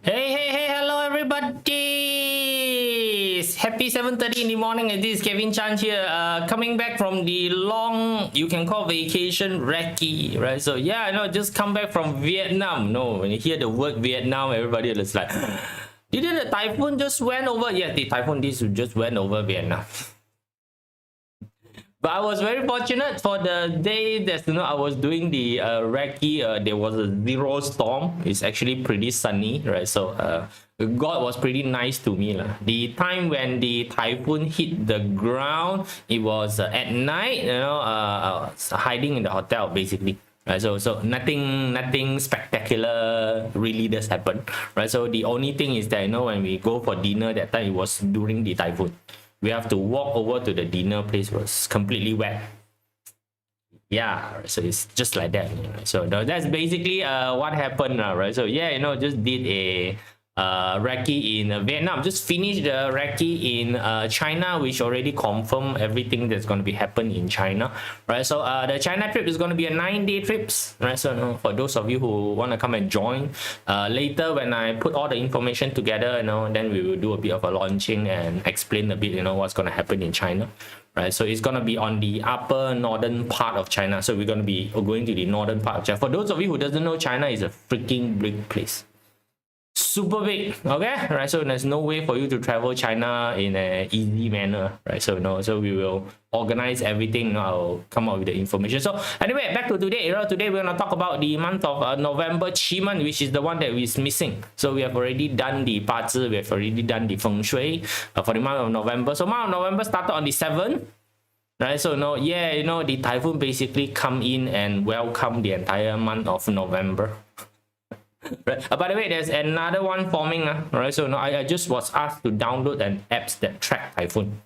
Hey, hello everybody! Happy 7:30 in the morning. This is Kevin Chan here, coming back from the long, you can call vacation recce, right? So yeah, I know, just come back from Vietnam. No, when you hear the word Vietnam, everybody is like, didn't the typhoon just went over? Yes, the typhoon just went over Vietnam. But I was very fortunate for the day that I was doing the recce. There was a zero storm. It's actually pretty sunny, right? So God was pretty nice to me lah. The time when the typhoon hit the ground, it was at night. I was hiding in the hotel basically. Right, so nothing spectacular really does happen, right? So the only thing is that when we go for dinner that time, it was during the typhoon. We have to walk over to the dinner place. It was completely wet. Yeah, so it's just like that. So that's basically what happened, right? So yeah, just did a recce in Vietnam. Just finished the recce in China, which already confirmed everything that's going to be happening in China, right? So the China trip is going to be a 9-day trip, right? So for those of you who want to come and join, later when I put all the information together, then we will do a bit of a launching and explain a bit, what's going to happen in China. Right, so it's going to be on the upper northern part of China. So we're going to be going to the northern part of China. For those of you who doesn't know, China is a freaking big place. Super big, okay, right? So there's no way for you to travel China in an easy manner, right? So so we will organize everything. I'll come up with the information. So anyway, back to today. Today we're gonna talk about the month of November, QiMen, which is the one that is missing. So we have already done the 八字, we have already done the feng shui for the month of November. So month of November started on the 7th. Right, so the typhoon basically come in and welcome the entire month of November. Right. By the way, there's another one forming. Right, so I just was asked to download an apps that track typhoon.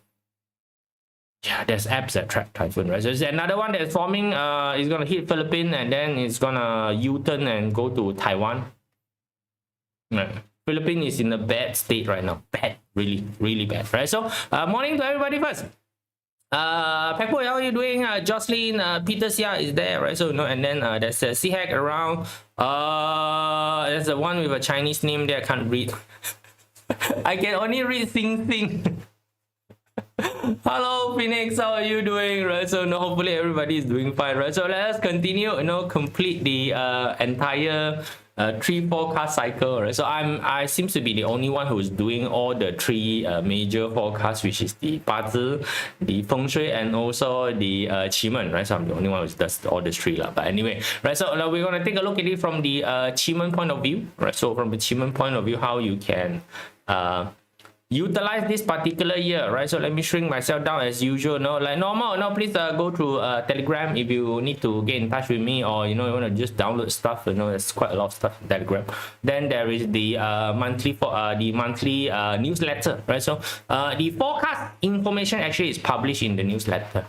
Yeah, there's apps that track typhoon, right? So there's another one that's forming. It's gonna hit Philippines and then it's gonna U-turn and go to Taiwan. Right. Philippines is in a bad state right now. Bad, really, really bad. Right. So morning to everybody first. Pekpo, how are you doing? Jocelyn, Peter Sia is there, right? So and then there's a Hack around. There's the one with a Chinese name there. I can't read. I can only read Sing. Hello Phoenix, how are you doing? Right, so hopefully everybody is doing fine, right? So let us continue, complete the entire 3 forecast cycle, right? So I seems to be the only one who's doing all the 3 major forecasts, which is the 八字, the feng shui, and also the QiMen, right? So I'm the only one who does all the 3 lah. But anyway, right? So we're gonna take a look at it from the QiMen point of view, right? So from the QiMen point of view, how you can utilize this particular year, right? So let me shrink myself down as usual. Like normal. Please go through Telegram if you need to get in touch with me, or you want to just download stuff. There's quite a lot of stuff in Telegram. Then there is the monthly newsletter, right? So the forecast information actually is published in the newsletter.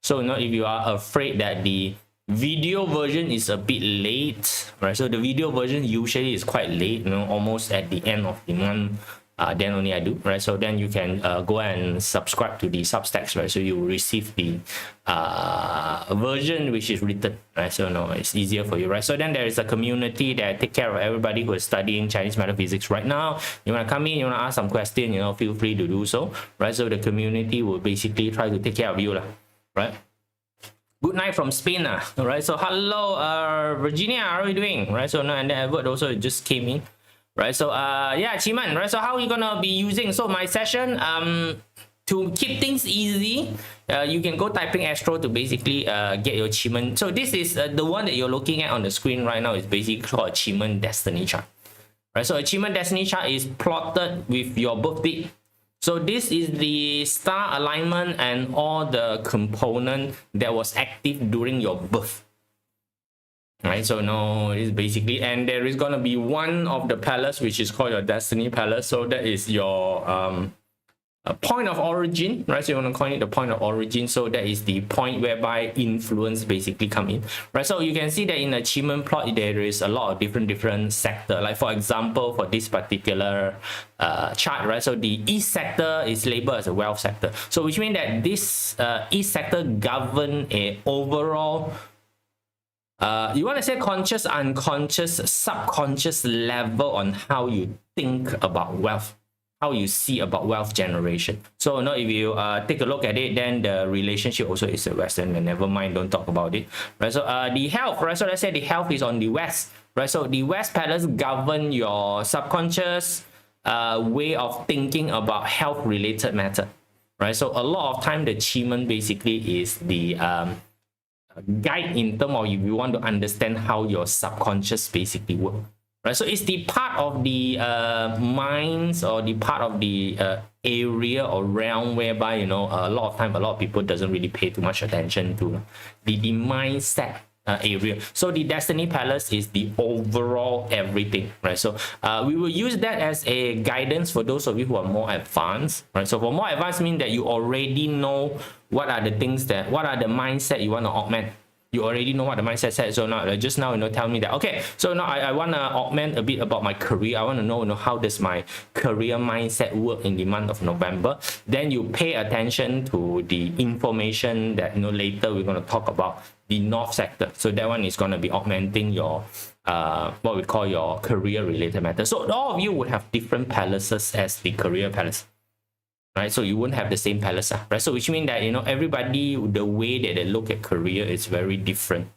So if you are afraid that the video version is a bit late, right? So the video version usually is quite late, almost at the end of the month. Then only I do, right? So then you can go and subscribe to the Substacks, right? So you will receive the version which is written, right? So it's easier for you, right? So then there is a community that take care of everybody who is studying Chinese metaphysics right now. You want to come in, you want to ask some question, feel free to do so, right? So the community will basically try to take care of you, right? Good night from Spain, right? So hello, Virginia, how are you doing, right? So and then Edward also just came in. Right, so yeah, QiMen, right? So how are you gonna be using? So my session, to keep things easy, you can go typing Astro to basically get your QiMen. So this is the one that you're looking at on the screen right now is basically called a QiMen destiny chart. Right, so a QiMen destiny chart is plotted with your birth date. So this is the star alignment and all the component that was active during your birth. Right, so it's basically, and there is going to be one of the palace which is called your destiny palace. So that is your point of origin, right? So you want to call it the point of origin. So that is the point whereby influence basically come in, right? So you can see that in a QiMen plot there is a lot of different sector. Like for example, for this particular chart, right? So the east sector is labeled as a wealth sector. So which means that this east sector govern a overall you want to say conscious, unconscious, subconscious level on how you think about wealth, how you see about wealth generation. So you know, if you take a look at it, then the relationship also is a Western, and never mind, don't talk about it, right? So the health, right? So let's say the health is on the West, right? So the West palace govern your subconscious way of thinking about health related matter, right? So a lot of time the QiMen basically is the guide in terms of if you want to understand how your subconscious basically work, right? So it's the part of the minds, or the part of the area or realm whereby, you know, a lot of time a lot of people doesn't really pay too much attention to the mindset area. So the Destiny Palace is the overall everything, right? So we will use that as a guidance for those of you who are more advanced, right? So for more advanced mean that you already know what are the things that, what are the mindset you want to augment. You already know what the mindset says. So now, just now, you know, tell me that, okay, so now I want to augment a bit about my career. I want to know, you know, how does my career mindset work in the month of November. Then you pay attention to the information that, you know, later we're going to talk about the North sector. So that one is going to be augmenting your what we call your career related matter. So all of you would have different palaces as the career palace, right? So you wouldn't have the same palace, right? So which means that, you know, everybody, the way that they look at career is very different,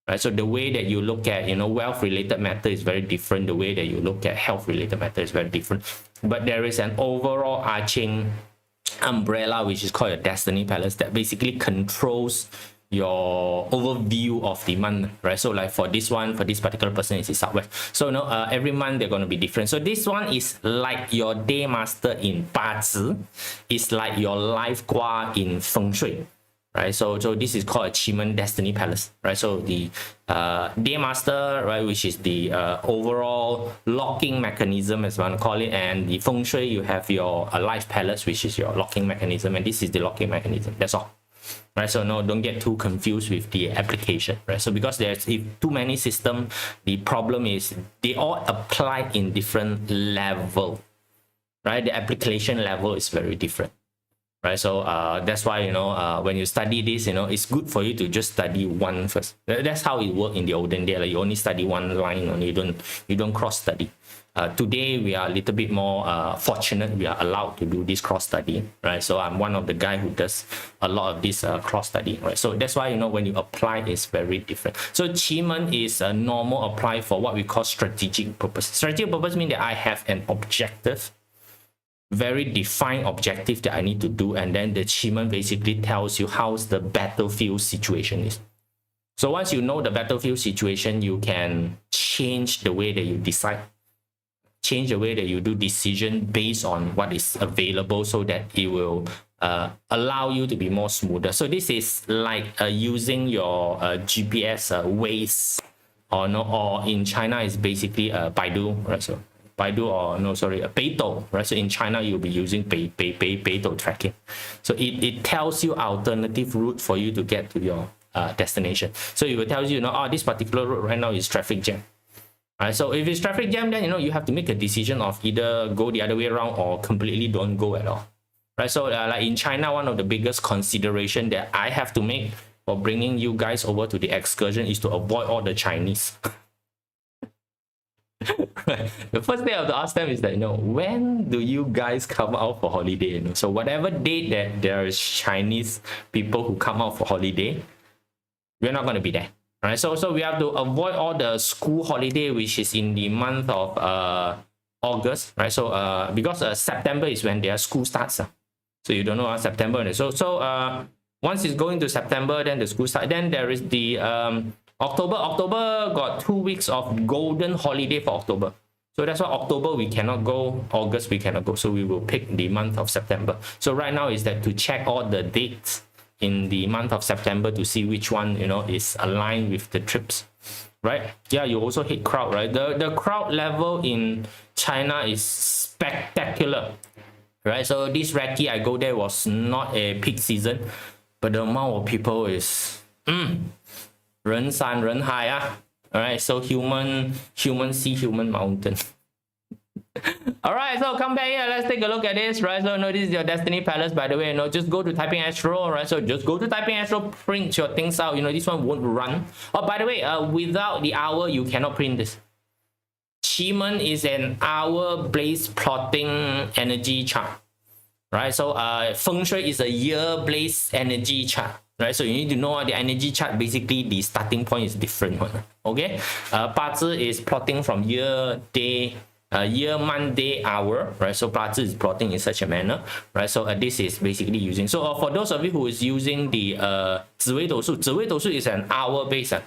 right? So the way that you look at, you know, wealth related matter is very different. The way that you look at health related matter is very different. But there is an overall arching umbrella which is called a Destiny Palace that basically controls your overview of the month, right? So like for this one, for this particular person, is Southwest. So you know, every month they're going to be different. So this one is like your day master in 八字, is like your life gua in feng shui, right? So this is called a QiMen Destiny Palace, right? So the day master, right, which is the overall locking mechanism, as one call it, and the feng shui, you have your life palace, which is your locking mechanism, and this is the locking mechanism. That's all. Right, so no, don't get too confused with the application, right? So because there's too many systems, the problem is they all apply in different level, right? The application level is very different, right? So that's why, you know, when you study this, you know, it's good for you to just study one first. That's how it worked in the olden day. Like you only study one line, and you don't cross study. Today we are a little bit more fortunate. We are allowed to do this cross study, right? So I'm one of the guy who does a lot of this cross study, right? So that's why, you know, when you apply, it's very different. So QiMen is a normal apply for what we call strategic purpose. Strategic purpose means that I have an objective, very defined objective that I need to do, and then the QiMen basically tells you how's the battlefield situation is. So once you know the battlefield situation, you can change the way that you decide, change the way that you do decision based on what is available, so that it will allow you to be more smoother. So this is like using your GPS Waze, or in China is basically Baidu, right? So Baidu, or no, sorry, Beidou, right? So in China you'll be using Beidou tracking. So it tells you alternative route for you to get to your destination. So it will tell you, you know, oh, this particular route right now is traffic jam. Right, so if it's traffic jam, then, you know, you have to make a decision of either go the other way around or completely don't go at all. Right, so like in China, one of the biggest consideration that I have to make for bringing you guys over to the excursion is to avoid all the Chinese. Right. The first thing I have to ask them is that, you know, when do you guys come out for holiday? You know, so whatever date that there is Chinese people who come out for holiday, we're not going to be there. Right, so we have to avoid all the school holiday, which is in the month of August, right? So because September is when their school starts, so you don't know September. So once it's going to September, then the school starts. Then there is the October. October got 2 weeks of golden holiday for October. So that's why October we cannot go, August we cannot go. So we will pick the month of September. So right now is that to check all the dates in the month of September to see which one, you know, is aligned with the trips, right? Yeah, you also hit crowd, right? The crowd level in China is spectacular, right? So this recce I go there was not a peak season, but the amount of people is 人山人海 all right? So human sea, human mountain. All right, so come back here. Let's take a look at this, right? So notice your Destiny Palace, by the way. Just go to Typing Astro, right? So just go to Typing Astro, print your things out. This one won't run. Oh, by the way, without the hour, you cannot print this. QiMen is an hour-based plotting energy chart, right? So Feng Shui is a year-based energy chart, right? So you need to know the energy chart. Basically, the starting point is different one. Okay, 八字 is plotting from year, day, year, month, day, hour, right? So 八字 is plotting in such a manner, right? So this is basically using. So for those of you who is using the 紫微斗数 is an hour based,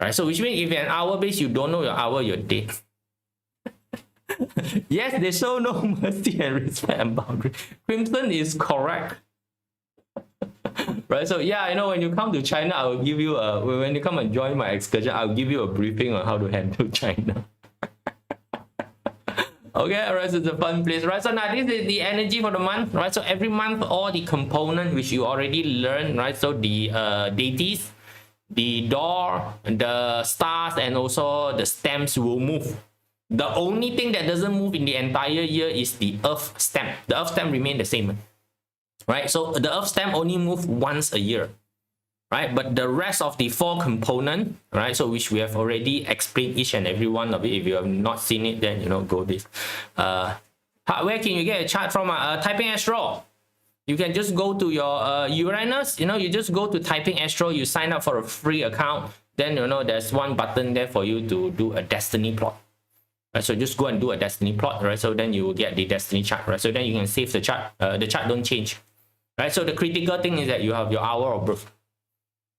right? So which means if you're an hour based, you don't know your hour, your day. Yes, they show no mercy and respect and boundary. Crimson is correct. Right, so yeah, when you come to China, I will give you when you come and join my excursion, I'll give you a briefing on how to handle China. Okay, alright, so it's a fun place, right? So now this is the energy for the month, right? So every month, all the component which you already learned, right? So the deities, the door, the stars, and also the stamps will move. The only thing that doesn't move in the entire year is the earth stamp. The earth stamp remain the same, right? So the earth stamp only move once a year, right? But the rest of the 4 component, right? So which we have already explained each and every one of it. If you have not seen it, then go this. Where can you get a chart from? Typing Astro. You can just go to your Uranus. You just go to Typing Astro. You sign up for a free account. Then there's one button there for you to do a destiny plot. Right, so just go and do a destiny plot, right? So then you will get the destiny chart, right? So then you can save the chart. The chart don't change, right? So the critical thing is that you have your hour of birth,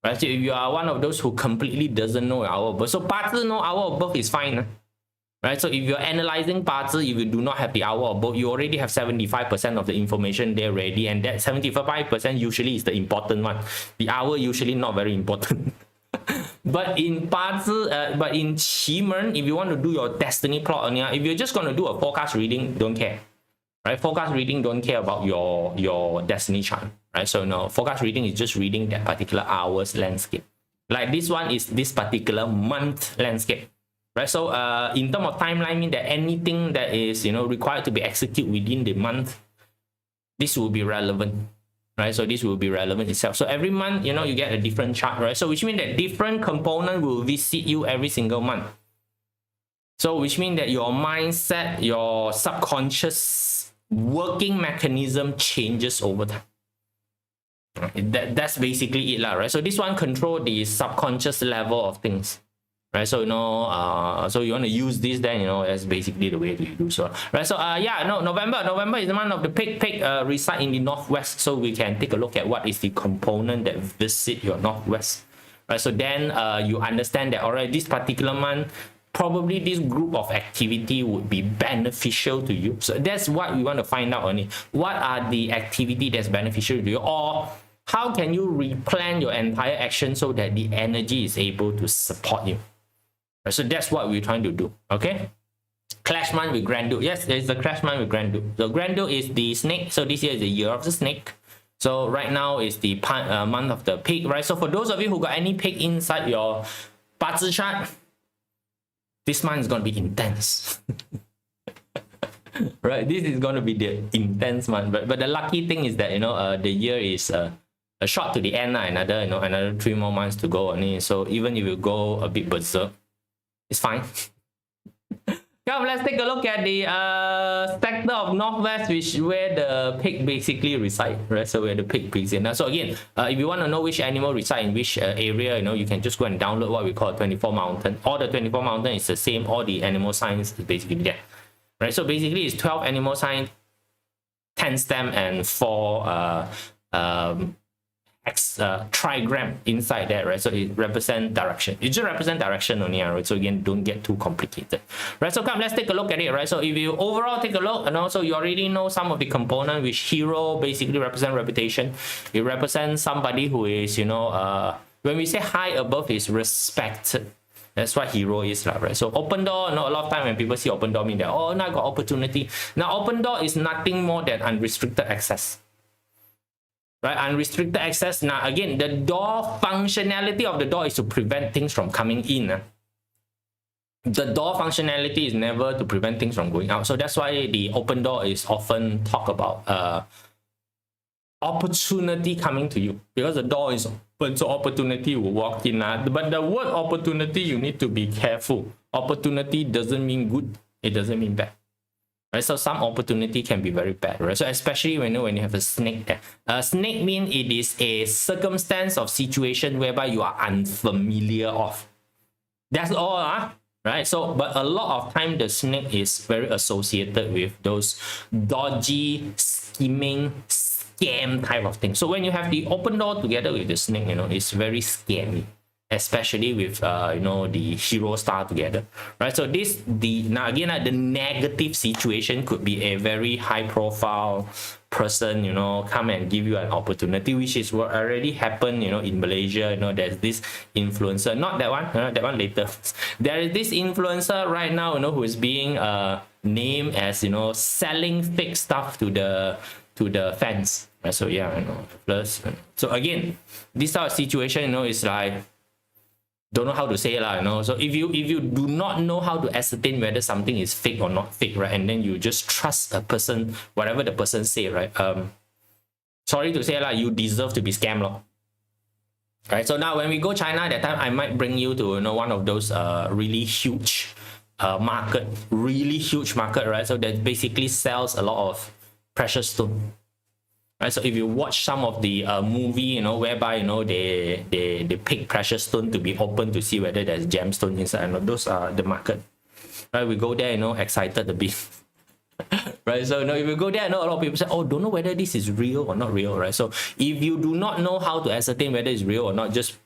right? So if you are one of those who completely doesn't know your hour of birth, so 八字 no hour of birth is fine, right? So if you're analyzing 八字, if you do not have the hour of birth, you already have 75% of the information there ready, and that 75% usually is the important one. The hour usually not very important. But in 八字, but in QiMen, if you want to do your destiny plot, if you're just going to do a forecast reading, don't care, right? Forecast reading don't care about your destiny chart, right? So no, forecast reading is just reading that particular hour's landscape. Like this one is this particular month landscape, right? So in terms of timeline, mean that anything that is required to be executed within the month, this will be relevant. Right, so this will be relevant itself. So every month, you get a different chart, right? So which means that different component will visit you every single month. So which means that your mindset, your subconscious working mechanism changes over time. That's basically it, right? So this one control the subconscious level of things. Right, so so you want to use this, then that's basically the way to do so, right? So yeah, November is the month of the pig reside in the northwest, so we can take a look at what is the component that visit your northwest, right? So then you understand that alright, this particular month probably this group of activity would be beneficial to you. So that's what we want to find out only. What are the activity that's beneficial to you, or how can you replan your entire action so that the energy is able to support you? So that's what we're trying to do. Okay, clash month with Grandu. Yes, there's a clash month with Grandu. So Grandu is the snake, so this year is the year of the snake. So right now is the month of the pig, right? So for those of you who got any pig inside your 八字 chart, this month is going to be intense. Right, this is going to be the intense month. But the lucky thing is that the year is a short to the end, another 3 more months to go. So even if you go a bit berserk, it's fine. Come, let's take a look at the sector of northwest, where the pig basically reside, right? So where the pig is in. So again, if you want to know which animal reside in which area, you can just go and download what we call 24 mountain. All the 24 mountain is the same. All the animal signs is basically there, right? So basically, it's 12 animal signs, 10 stem, and 4 trigram inside there, right? So it represents direction. It just represents direction only, right? So again, don't get too complicated, right? So come, let's take a look at it, right? So if you overall take a look, and also you already know some of the component, which hero basically represent reputation. It represents somebody who is, when we say high above, is respected. That's what hero is, right? So open door, a lot of time when people see open door, mean that, oh, now I got opportunity. Now open door is nothing more than unrestricted access. Right, unrestricted access. Now again, the door functionality of the door is to prevent things from coming in. the door functionality is never to prevent things from going out. So that's why the open door is often talk about opportunity coming to you, because the door is open, so opportunity will walk in. But the word opportunity, you need to be careful. Opportunity doesn't mean good, it doesn't mean bad. Right, so some opportunity can be very bad, right? So especially when you have a snake there. Snake mean it is a circumstance of situation whereby you are unfamiliar of. That's all, right? So, but a lot of time the snake is very associated with those dodgy, scheming, scam type of thing. So when you have the open door together with the snake, it's very scary, especially with the hero star together, right? So now again, the negative situation could be a very high profile person, come and give you an opportunity, which is what already happened, in Malaysia. There's this influencer, not that one, that one later. There is this influencer right now, who is being named as, selling fake stuff to the fans. Right? So yeah, plus, so again, this type of situation, is like, don't know how to say it, so if you do not know how to ascertain whether something is fake or not fake, right, and then you just trust a person, whatever the person say, right, sorry to say you deserve to be scammed, right? So now when we go China, that time I might bring you to one of those really huge market, right? So that basically sells a lot of precious stone. Right, so if you watch some of the movie, whereby they pick precious stone to be open to see whether there's gemstone inside, those are the market. Right, we go there, excited a bit. Right, so if you go there, a lot of people say, oh, don't know whether this is real or not real, right? So if you do not know how to ascertain whether it's real or not, just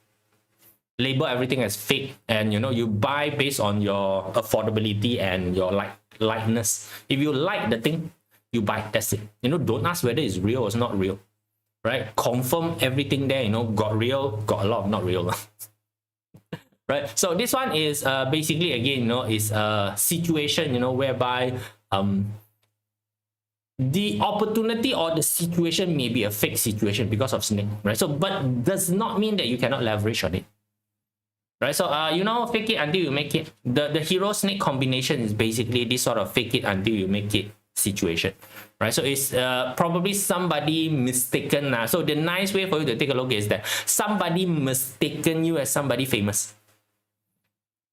label everything as fake, and you buy based on your affordability and your likeness. If you like the thing, you buy, that's it. Don't ask whether it's real or it's not real, right? Confirm everything there, got real, got a lot of not real. Right, so this one is basically, again, is a situation, whereby the opportunity or the situation may be a fake situation because of snake, right? So, but does not mean that you cannot leverage on it. Right, so fake it until you make it. The hero snake combination is basically this sort of fake it until you make it situation, right? So it's probably somebody mistaken. So the nice way for you to take a look is that somebody mistaken you as somebody famous.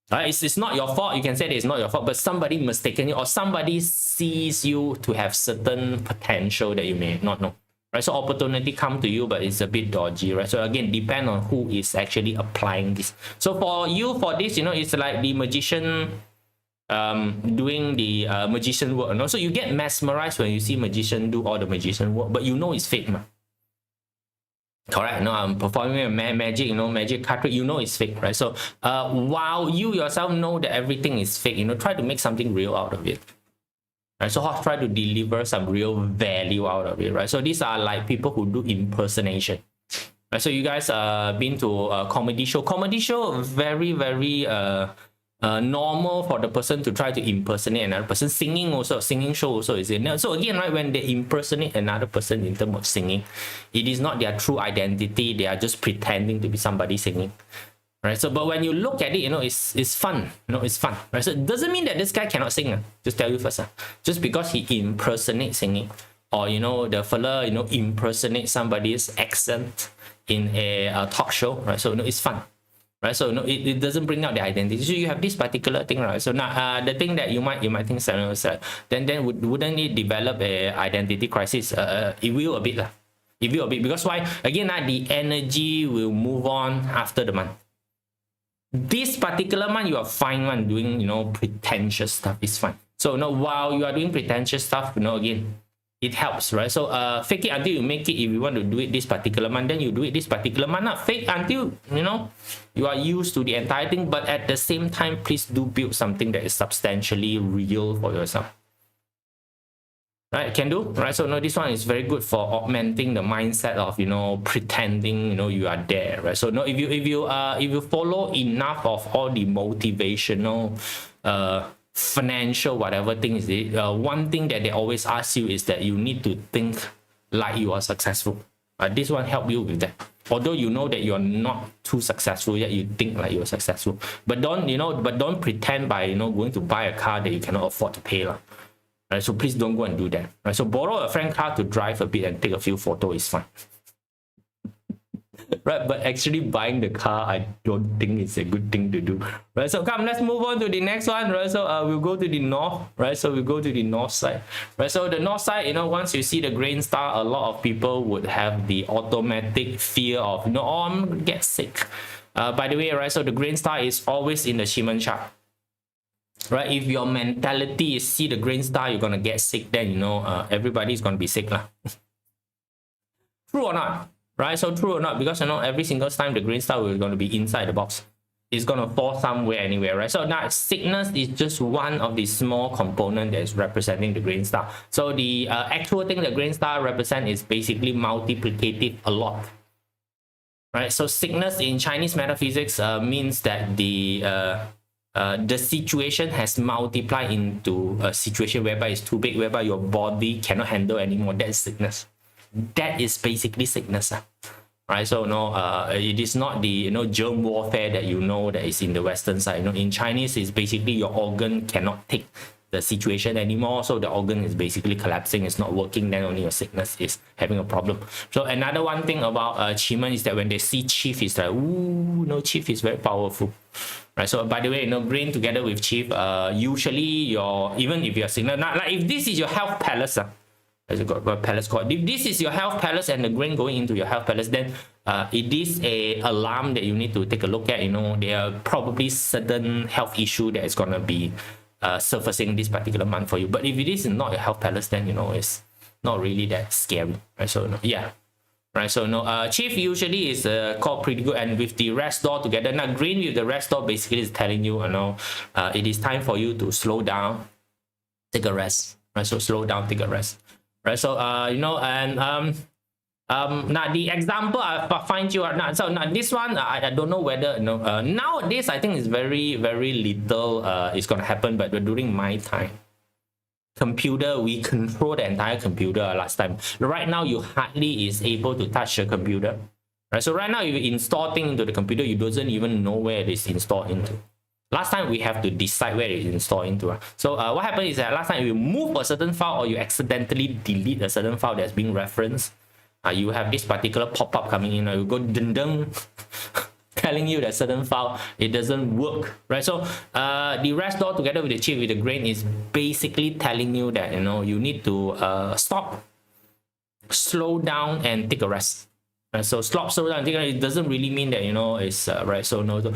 Right? It's not your fault. You can say that it's not your fault, but somebody mistaken you, or somebody sees you to have certain potential that you may not know. Right? So opportunity come to you, but it's a bit dodgy, right? So again, depend on who is actually applying this. So for you, for this, it's like the magician doing the magician work, so you get mesmerized when you see magician do all the magician work, but it's fake, correct? I'm performing a magic, magic card trick, it's fake, right? So while you yourself know that everything is fake, try to make something real out of it, right? So try to deliver some real value out of it, right? So these are like people who do impersonation, right? So you guys been to a comedy show, very, very normal for the person to try to impersonate another person. Singing show also is in there. So again, right, when they impersonate another person in terms of singing, it is not their true identity. They are just pretending to be somebody singing, right? So but when you look at it, it's fun. It's fun, right? So it doesn't mean that this guy cannot sing. Just tell you first, just because he impersonates singing, or the fella impersonates somebody's accent in a talk show, right? So it's fun. Right, so it doesn't bring out the identity. So you have this particular thing, right? So now the thing that you might think, then wouldn't it develop a identity crisis? It will a bit lah. It will a bit, because why? Again, the energy will move on after the month. This particular month, you are fine one doing pretentious stuff. It's fine. So while you are doing pretentious stuff, again, it helps, right? So fake it until you make it. If you want to do it this particular month, then you do it this particular month. Not fake until you are used to the entire thing, but at the same time, please do build something that is substantially real for yourself. Right, can do, right? So this one is very good for augmenting the mindset of pretending you are there, right? So if you follow enough of all the motivational financial whatever things, one thing that they always ask you is that you need to think like you are successful. This one help you with that. Although you know that you're not too successful yet, you think like you're successful. But don't pretend by going to buy a car that you cannot afford to pay. Right? So please don't go and do that. Right? So borrow a friend's car to drive a bit and take a few photos is fine. Right, but actually buying the car, I don't think it's a good thing to do. Right, so come, let's move on to the next one. Right, so we'll go to the north. Right, so we'll go to the north side. Right, so the north side, once you see the grain star, a lot of people would have the automatic fear of, oh, I'm gonna get sick. By the way, right, so the grain star is always in the QiMen chart. Right, if your mentality is see the grain star, you're gonna get sick, then everybody's gonna be sick lah. True or not? Right, so true or not, because every single time the grain star is going to be inside the box, it's going to fall somewhere anywhere, right? So now sickness is just one of the small component that is representing the grain star. So the actual thing that grain star represent is basically multiplicative a lot, right? So sickness in Chinese metaphysics means that the situation has multiplied into a situation whereby it's too big, whereby your body cannot handle anymore. That is sickness. That is basically sickness, right? So it is not the germ warfare that that is in the Western side. In Chinese, it's basically your organ cannot take the situation anymore, so the organ is basically collapsing, it's not working, then only your sickness is having a problem. So another one thing about QiMen is that when they see chief, it's like, ooh, chief is very powerful. Right, so by the way, grain together with chief, usually even if you're sickness, like if this is your health palace, as you got palace called. If this is your health palace and the grain going into your health palace, then it is a alarm that you need to take a look at. There are probably certain health issue that is gonna be surfacing this particular month for you. But if it is not your health palace, then it's not really that scary. Right? So yeah. Right, so chief usually is called pretty good, and with the rest door together. Now green with the rest door basically is telling you, it is time for you to slow down, take a rest. Right, so slow down, take a rest. Right, so now the example I find you are not. So now this one I don't know whether nowadays I think it's very little is gonna happen, but during my time, computer, we control the entire computer last time. Right now you hardly is able to touch the computer. Right, so right now if you install things into the computer, you doesn't even know where it is installed into. Last time we have to decide where it is installed into. So what happened is that last time if you move a certain file or you accidentally delete a certain file that's being referenced, you have this particular pop-up coming in. You go ding telling you that certain file it doesn't work, right? So the rest door together with the chief with the grain is basically telling you that you need to stop, slow down, and take a rest. Right, so slow down, it doesn't really mean that it's right. So the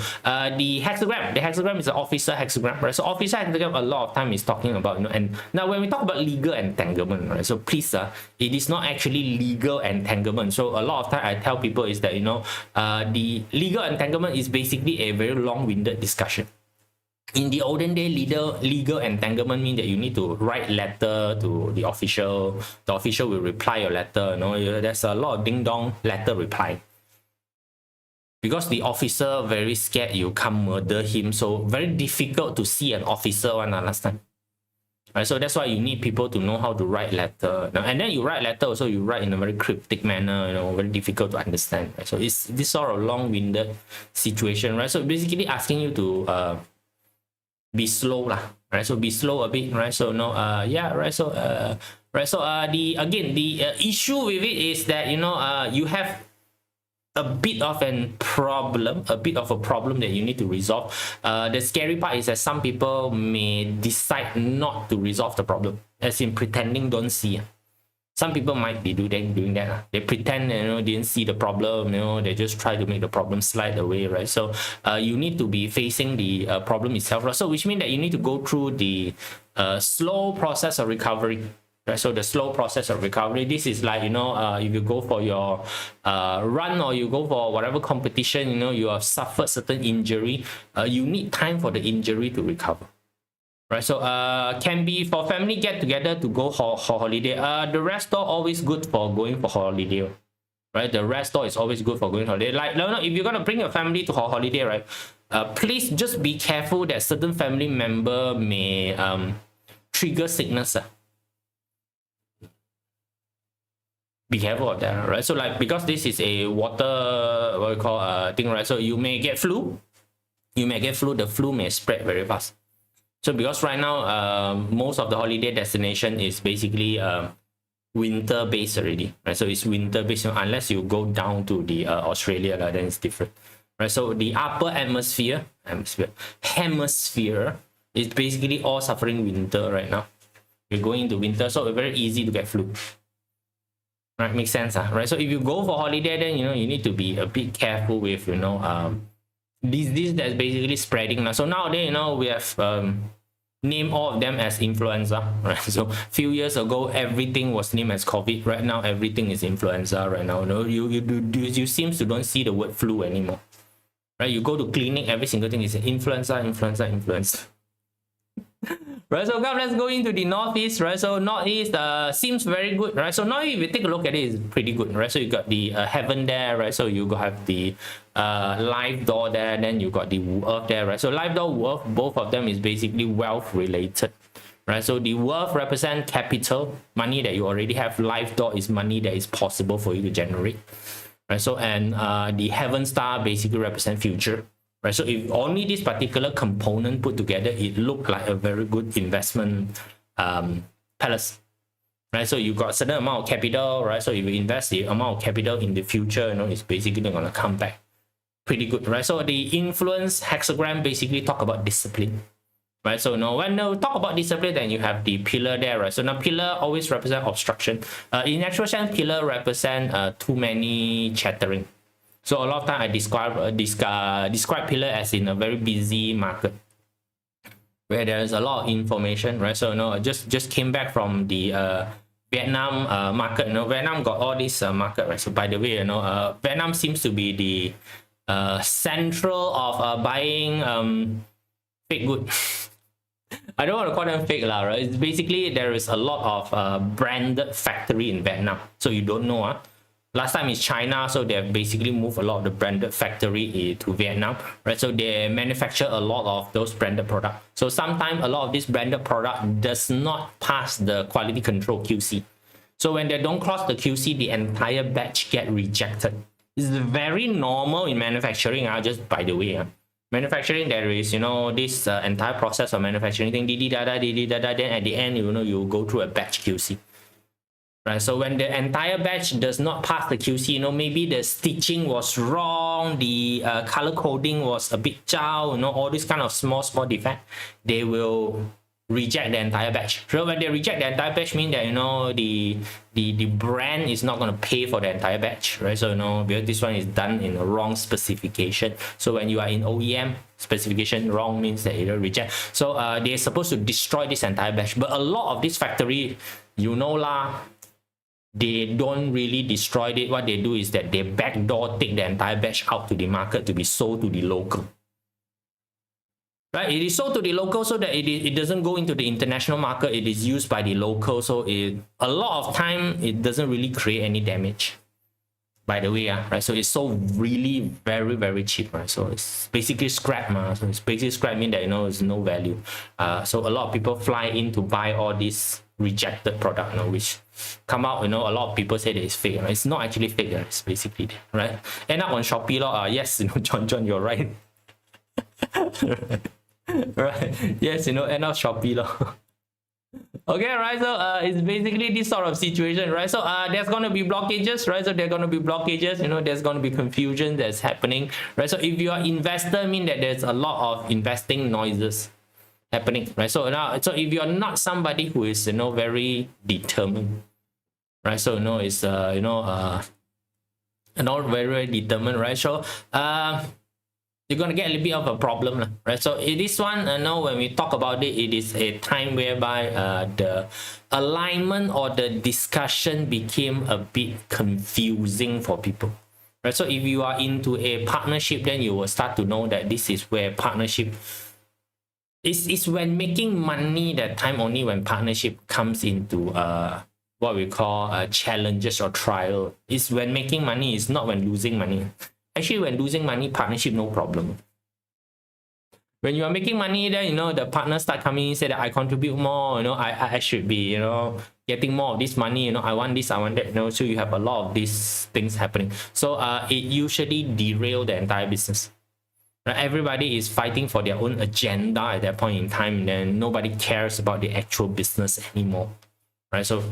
hexagram is an officer hexagram, right? So officer hexagram a lot of time is talking about and now when we talk about legal entanglement, right? So please, it is not actually legal entanglement. So a lot of time I tell people is that the legal entanglement is basically a very long-winded discussion. In the olden day, legal entanglement means that you need to write letter to the official. The official will reply your letter. There's a lot of ding-dong letter reply. Because the officer very scared you come murder him, so very difficult to see an officer last time. Right, so that's why you need people to know how to write letter. And then you write letter also, you write in a very cryptic manner, very difficult to understand. Right? So it's this sort of long-winded situation, right? So basically asking you to be slow right? So be slow a bit, right? So yeah, right? So the issue with it is that you have a bit of a problem that you need to resolve. The scary part is that some people may decide not to resolve the problem, as in pretending don't see. Some people might be doing that. They pretend didn't see the problem. They just try to make the problem slide away, right? So you need to be facing the problem itself, right? So which means that you need to go through the slow process of recovery. Right? So the slow process of recovery, this is like if you go for your run or you go for whatever competition, you have suffered certain injury, you need time for the injury to recover. Right, so can be for family get together to go for holiday. The rest store always good for going for holiday, right? The rest store is always good for going holiday. Like if you're gonna bring your family to holiday, right? Please just be careful that certain family member may trigger sickness. be careful of that, right? So like, because this is a water, what we call thing, right? So you may get flu. You may get flu. The flu may spread very fast. So because right now, most of the holiday destination is basically winter based already, right? So it's winter based, unless you go down to the Australia, then it's different, right? So the upper hemisphere is basically all suffering winter right now. You're going into winter, so it's very easy to get flu. Right, makes sense, right? So if you go for holiday, then you need to be a bit careful with this that's basically spreading now. So nowadays, we have named all of them as influenza, right? So few years ago, everything was named as COVID. Right now, everything is influenza. Right now, you seems to don't see the word flu anymore, right? You go to clinic, every single thing is influenza. Right, so come, let's go into the northeast, right? So northeast seems very good, right? So now if you take a look at it, it's pretty good, right? So you got the heaven there, right? So you have the live door there, then you got the earth there, right? So live door, earth, both of them is basically wealth related, right? So the wealth represent capital, money that you already have. Live door is money that is possible for you to generate, right? So and the heaven star basically represent future. Right, so if only this particular component put together, it looked like a very good investment palace, right? So you got a certain amount of capital, right? So if you invest the amount of capital in the future, it's basically going to come back pretty good, right? So the influence hexagram basically talk about discipline, right? So when you talk about discipline, then you have the pillar there, right? So now pillar always represent obstruction. In actual sense, pillar represent too many chattering. So a lot of time I describe pillar as in a very busy market where there's a lot of information, right? So I just came back from the Vietnam market. Vietnam got all this market, right? So by the way, Vietnam seems to be the central of buying fake good. I don't want to call them fake, right? It's basically there is a lot of branded factory in Vietnam. So you don't know, last time is China, so they have basically moved a lot of the branded factory to Vietnam, right? So they manufacture a lot of those branded products. So sometimes a lot of this branded product does not pass the quality control QC. So when they don't cross the QC, the entire batch get rejected. It's very normal in manufacturing. Just by the way, manufacturing, there is this entire process of manufacturing thing, then at the end you go through a batch QC. Right, so when the entire batch does not pass the QC, maybe the stitching was wrong, the color coding was a bit chow, all this kind of small defect, they will reject the entire batch. So when they reject the entire batch, means that the brand is not going to pay for the entire batch, right? So because this one is done in a wrong specification. So when you are in OEM, specification wrong means that it will reject. So they're supposed to destroy this entire batch, but a lot of this factory, they don't really destroy it. What they do is that they backdoor take the entire batch out to the market to be sold to the local. Right? It is sold to the local so that it doesn't go into the international market. It is used by the local. So a lot of time, it doesn't really create any damage. By the way, right? So it's sold really very, very cheap, right? So it's basically scrap. So it's basically scrap means that, it's no value. So a lot of people fly in to buy all these rejected product, which come out, a lot of people say that it's fake. It's not actually fake, it's basically, right? End up on Shopee, yes, John, you're right. Right, yes, end up Shopee, okay, right? So it's basically this sort of situation, right? So there's going to be blockages, right? So there's going to be blockages, there's going to be confusion that's happening, right? So if you are investor, mean that there's a lot of investing noises happening, right? So if you're not somebody who is very determined, right? So it's not very, very determined, right? So you're gonna get a little bit of a problem, right? So in this one, when we talk about it, it is a time whereby the alignment or the discussion became a bit confusing for people, right? So if you are into a partnership, then you will start to know that this is where partnership is when making money. That time only when partnership comes into what we call challenges or trial. Is when making money, is not when losing money. Actually, when losing money, partnership, no problem. When you are making money, then the partners start coming in, say that I contribute more, I should be, getting more of this money, I want this, I want that, so you have a lot of these things happening. So it usually derail the entire business. Right? Everybody is fighting for their own agenda at that point in time, and then nobody cares about the actual business anymore, right? So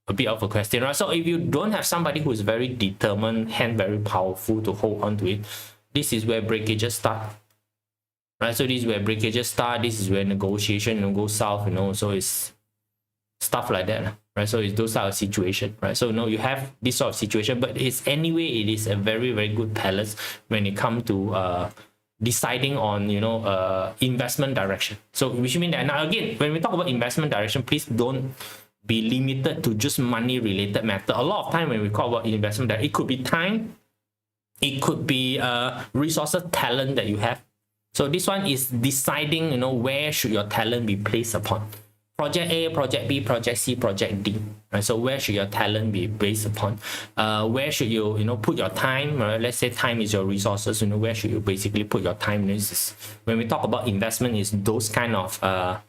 a bit of a question, right? So if you don't have somebody who is very determined and very powerful to hold on to it, this is where breakages start, right? So this is where breakages start. This is where negotiation goes south, so it's stuff like that, right? So it's those sort of situation, right? So you have this sort of situation, but it's anyway, it is a very, very good balance when it comes to deciding on investment direction. So which means that, now again, when we talk about investment direction, please don't be limited to just money related matter. A lot of time when we talk about investment, that it could be time, it could be resources, talent that you have. So this one is deciding where should your talent be placed upon. Project A, project B, project C, project D, right? So where should your talent be based upon? Where should you put your time, right? Let's say time is your resources, where should you basically put your time? This is, when we talk about investment, is those kind of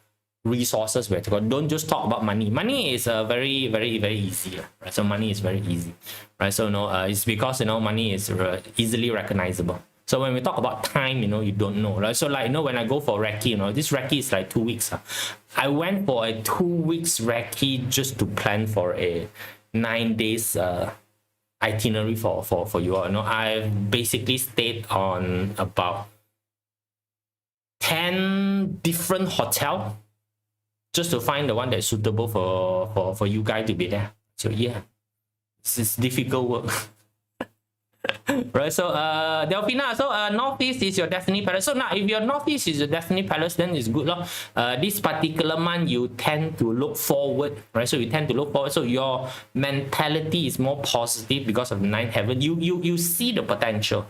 resources where to go. Don't just talk about money. Money is very, very, very easy, right? So money is very easy, right? So it's because money is easily recognizable. So when we talk about time, you don't know, right? So like, when I go for recce, this recce is like 2 weeks. I went for a 2 weeks recce just to plan for a 9 days itinerary for you all. I've basically stayed on about 10 different hotels just to find the one that's suitable for you guys to be there. So yeah, it's difficult work. Right, so Delphina, so Northeast is your Destiny Palace. So now if your Northeast is your Destiny Palace, then it's good. This particular month you tend to look forward, right? So you tend to look forward. So your mentality is more positive because of the ninth heaven. You see the potential.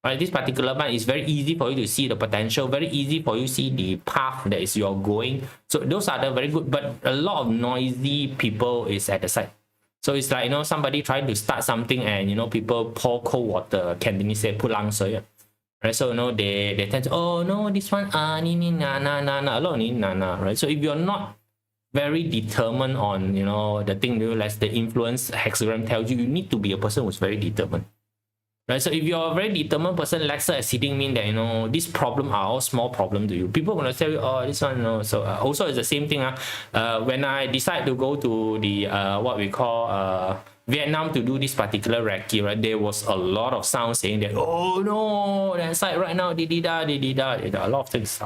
Right, this particular month is very easy for you to see the potential, very easy for you to see the path that is you're going. So those are the very good, but a lot of noisy people is at the side. So it's like, somebody trying to start something and, people pour cold water, Cantonese say, pulang soya. Right? So, they tend to, oh, no, this one, ni, na, a lot of ni, na, right? So if you're not very determined on, the thing, as the influence hexagram tells you, you need to be a person who's very determined. Right? So if you're a very determined person, lesser exceeding mean that, these problems are all small problems to you. People are going to tell you, oh, this one, So also it's the same thing. When I decide to go to the, what we call, Vietnam to do this particular recce, right? There was a lot of sound saying that, oh no, that side right now, a lot of things.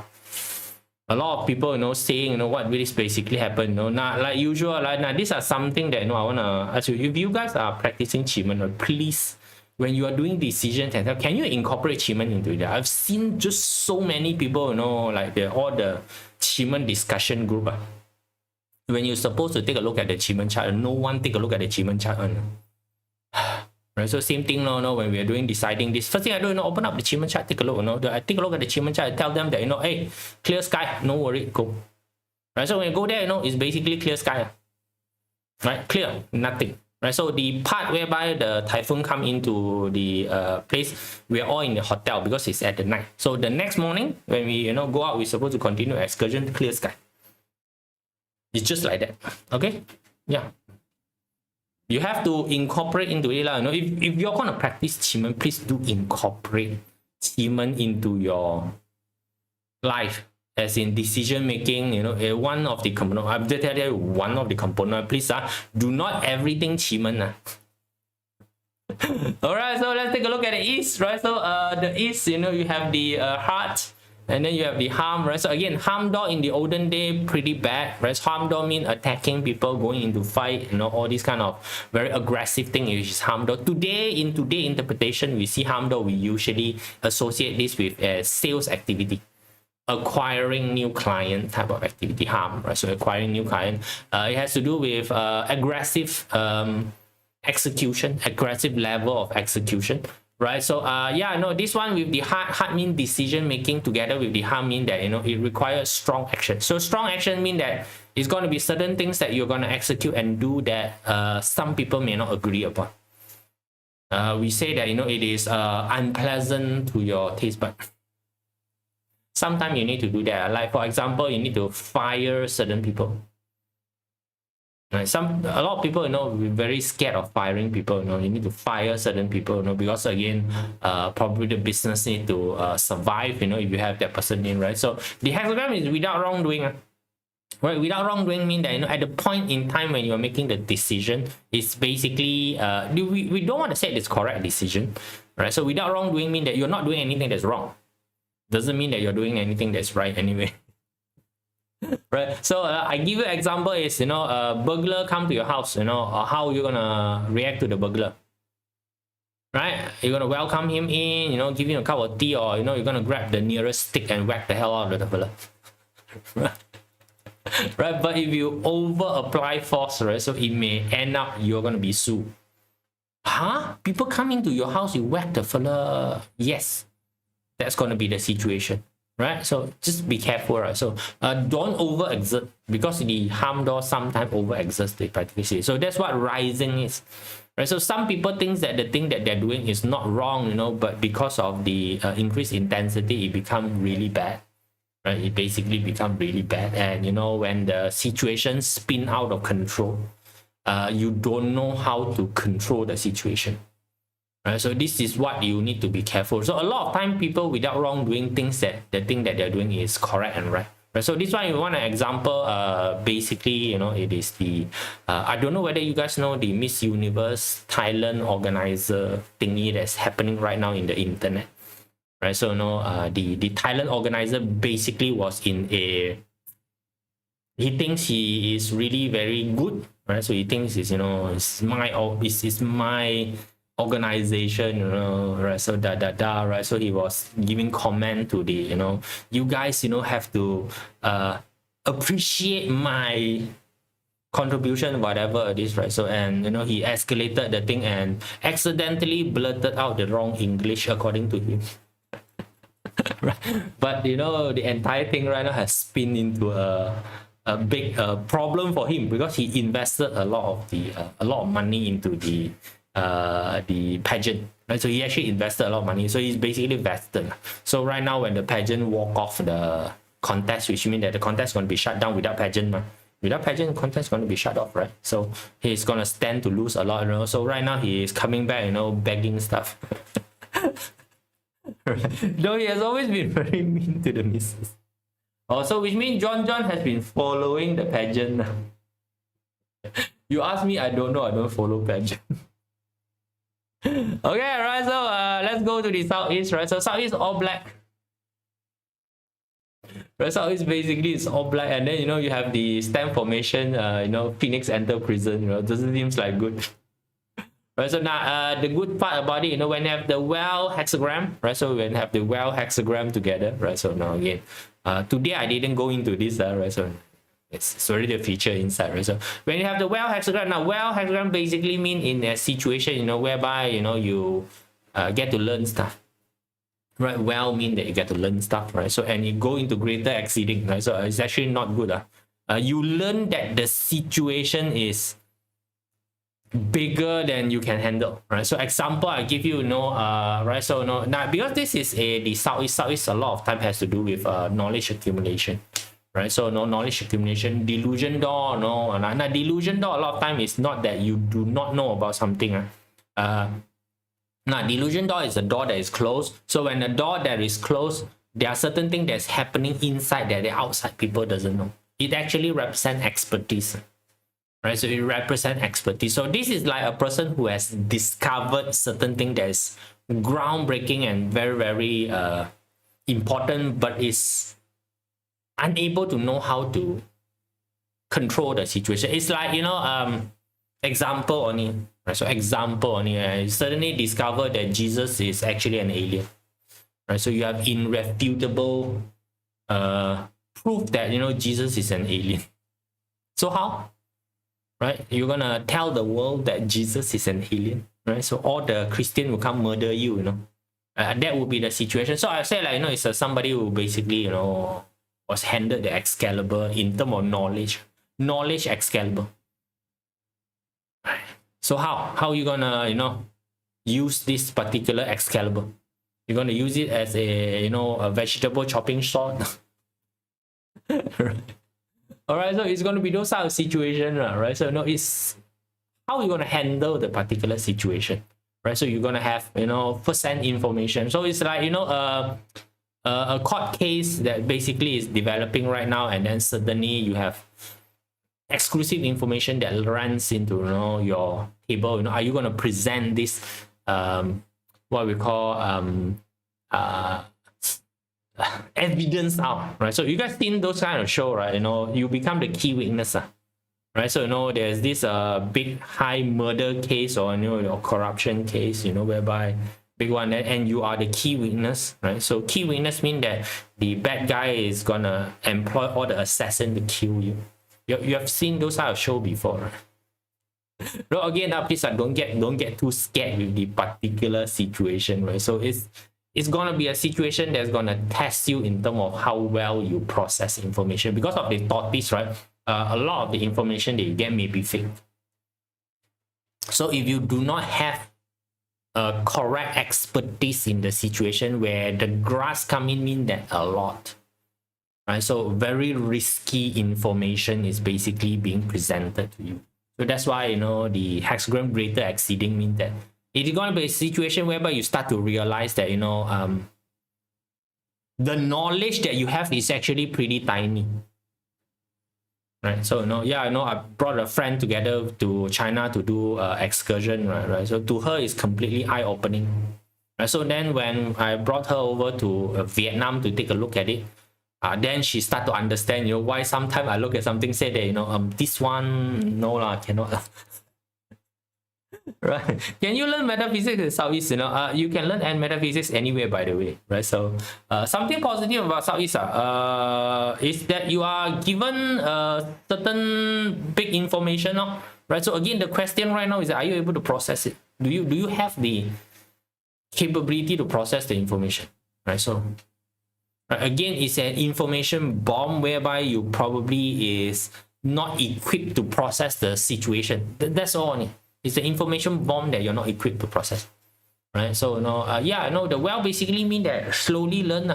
A lot of people, saying, what really basically happened, Now, like usual, now these are something that, I want to ask you, if you guys are practicing QiMen, please, when you are doing decisions, can you incorporate QiMen into it? I've seen just so many people, like all the QiMen discussion group. When you're supposed to take a look at the QiMen chart, no one take a look at the QiMen chart. Right, so same thing, when we are doing deciding this. First thing I do, open up the QiMen chart, take a look. I take a look at the QiMen chart, I tell them that, hey, clear sky, no worry, go. Right, so when you go there, it's basically clear sky. Right, clear, nothing. Right, so the part whereby the typhoon come into the place, we are all in the hotel because it's at the night. So the next morning when we go out, we're supposed to continue excursion to clear sky. It's just like that. Okay, yeah. You have to incorporate into it. If you're going to practice QiMen, please do incorporate QiMen into your life. As in decision making, one of the component. I'm just telling you one of the component. Please, do not everything QiMen. All right, so let's take a look at the east, right? So the east, you have the heart, and then you have the harm, right? So again, harm door in the olden day pretty bad, right? Harm door mean attacking people, going into fight, all these kind of very aggressive thing, which is harm door. Today, in today interpretation, we see harm door. We usually associate this with sales activity. Acquiring new client type of activity, harm, right? So acquiring new client, it has to do with aggressive execution, aggressive level of execution, right? So this one with the heart mean decision making together with the harm mean that it requires strong action. So strong action mean that it's going to be certain things that you're going to execute and do that some people may not agree upon. We say that it is unpleasant to your taste bud. Sometimes you need to do that. Like for example, you need to fire certain people. Right? A lot of people, we're very scared of firing people. You need to fire certain people, because again, probably the business need to survive. If you have that person in, right? So the hexagram is without wrongdoing. Right, without wrongdoing mean that at the point in time when you're making the decision, it's basically we don't want to say it's correct decision, right? So without wrongdoing mean that you're not doing anything that's wrong. Doesn't mean that you're doing anything that's right anyway. Right, so I give you an example is a burglar come to your house, how you're gonna react to the burglar, right? You're gonna welcome him in, give him a cup of tea, or you're gonna grab the nearest stick and whack the hell out of the fella. Right, but if you over apply force, right, so it may end up you're gonna be sued. People come into your house, you whack the fella? Yes, that's gonna be the situation. Right, so just be careful, right? So don't overexert, because the harm door sometimes overexerts the practically. So that's what rising is, right? So some people think that the thing that they're doing is not wrong, but because of the increased intensity, it becomes really bad, right? It basically becomes really bad, and when the situation spin out of control, you don't know how to control the situation. Right, so this is what you need to be careful. So a lot of time people without wrongdoing thinks that the thing that they're doing is correct and right. Right, so this one you want an example. Basically, it is the I don't know whether you guys know the Miss Universe Thailand organizer thingy that's happening right now in the internet. Right, so the Thailand organizer basically was in a, he thinks he is really very good, right? So he thinks it's it's my organization, right? So right? So he was giving comment to the, you guys, have to appreciate my contribution, whatever it is, right? So, and he escalated the thing and accidentally blurted out the wrong English according to him. Right? But the entire thing right now has spin into a big problem for him, because he invested a lot of money into the pageant, right? So he actually invested a lot of money, so he's basically vested. So right now when the pageant walk off the contest, which means that the contest is going to be shut down without pageant, without pageant, the contest is going to be shut off, right? So he's going to stand to lose a lot, so right now he is coming back, begging stuff. Though he has always been very mean to the missus. So which means John has been following the pageant. You ask me, I don't know, I don't follow pageant. Okay, right, so let's go to the southeast, right? So southeast all black, right? Southeast basically is all black, and then you have the stamp formation, Phoenix enter prison, doesn't seem like good. Right, so now the good part about it, when you have the well hexagram, right? So when you have the well hexagram together, right? So now again, today I didn't go into this, right? So it's already a feature inside, right? So when you have the well hexagram, now well hexagram basically mean in a situation, whereby you get to learn stuff, right? Well mean that you get to learn stuff, right? So and you go into greater exceeding, right? So it's actually not good. You learn that the situation is bigger than you can handle, right? So example I give you, right? So now because this is the southeast a lot of time has to do with knowledge accumulation. Right, so knowledge accumulation, delusion door, now delusion door a lot of time is not that you do not know about something. Now delusion door is a door that is closed. So when a door that is closed, there are certain things that's happening inside that the outside people doesn't know. It actually represents expertise, right? So it represents expertise. So this is like a person who has discovered certain thing that is groundbreaking and very, very important, but is unable to know how to control the situation. It's like, example only, right? So example only, suddenly discover that Jesus is actually an alien, right? So you have irrefutable proof that Jesus is an alien. So how, right? You're gonna tell the world that Jesus is an alien, right? So all the Christian will come murder you, that would be the situation. So I say like, it's somebody who basically, was handed the Excalibur in terms of knowledge Excalibur. Right. So how are you gonna use this particular Excalibur? You're gonna use it as a a vegetable chopping sword. Right. All right, so it's going to be those type of situation, right? So no, it's how you're going to handle the particular situation, right? So you're going to have, you know, first-hand information. So it's like, you know, a court case that basically is developing right now, and then suddenly you have exclusive information that runs into, you know, your table. You know, are you going to present this what we call evidence out, right? So you guys seen those kind of show, right? You know, you become the key witness, right? So you know, there's this big high murder case, or you know, your corruption case, you know, whereby big one, and you are the key witness, right? So key witness mean that the bad guy is gonna employ all the assassin to kill you. You have seen those kind of show before, right? No, again, please don't get too scared with the particular situation, right? So it's gonna be a situation that's gonna test you in terms of how well you process information, because of the tortoise, right? A lot of the information that you get may be fake. So if you do not have a correct expertise in the situation where the grass come in, mean that a lot, right? So very risky information is basically being presented to you. So that's why, you know, the hexagram greater exceeding means that it is going to be a situation whereby you start to realize that, you know, the knowledge that you have is actually pretty tiny, right? So, you know, yeah, I know I brought a friend together to China to do excursion, right? So to her, it's completely eye-opening, right? So then when I brought her over to Vietnam to take a look at it, then she start to understand, you know, why sometimes I look at something, say that, you know, this one, no lah, cannot. Right? Can you learn metaphysics in Southeast? You know, you can learn and metaphysics anywhere, by the way, right? So, something positive about Southeast is that you are given certain big information, right? So again, the question right now is, are you able to process it? Do you have the capability to process the information, right? So, again, it's an information bomb whereby you probably is not equipped to process the situation. That's all. It's the information bomb that you're not equipped to process, right? So, you know, yeah, I know the well basically mean that slowly learn,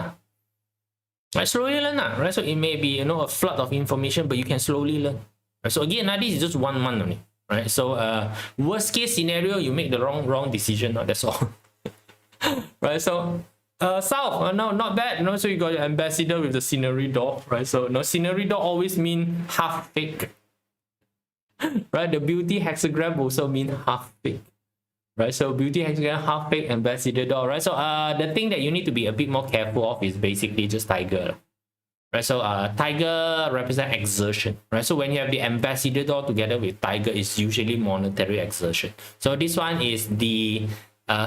right? Slowly learn, right? So it may be, you know, a flood of information, but you can slowly learn. Right? So again, this is just 1 month only, right? So worst case scenario, you make the wrong decision. That's all, right? So south, no, not bad. You know, so you got your ambassador with the scenery door, right? So no, scenery door always mean half fake. Right, the beauty hexagram also mean half fake, right? So beauty hexagram, half fake, ambassador door, right? So the thing that you need to be a bit more careful of is basically just tiger, right? So tiger represent exertion, right? So when you have the ambassador door together with tiger, it's usually monetary exertion. So this one is the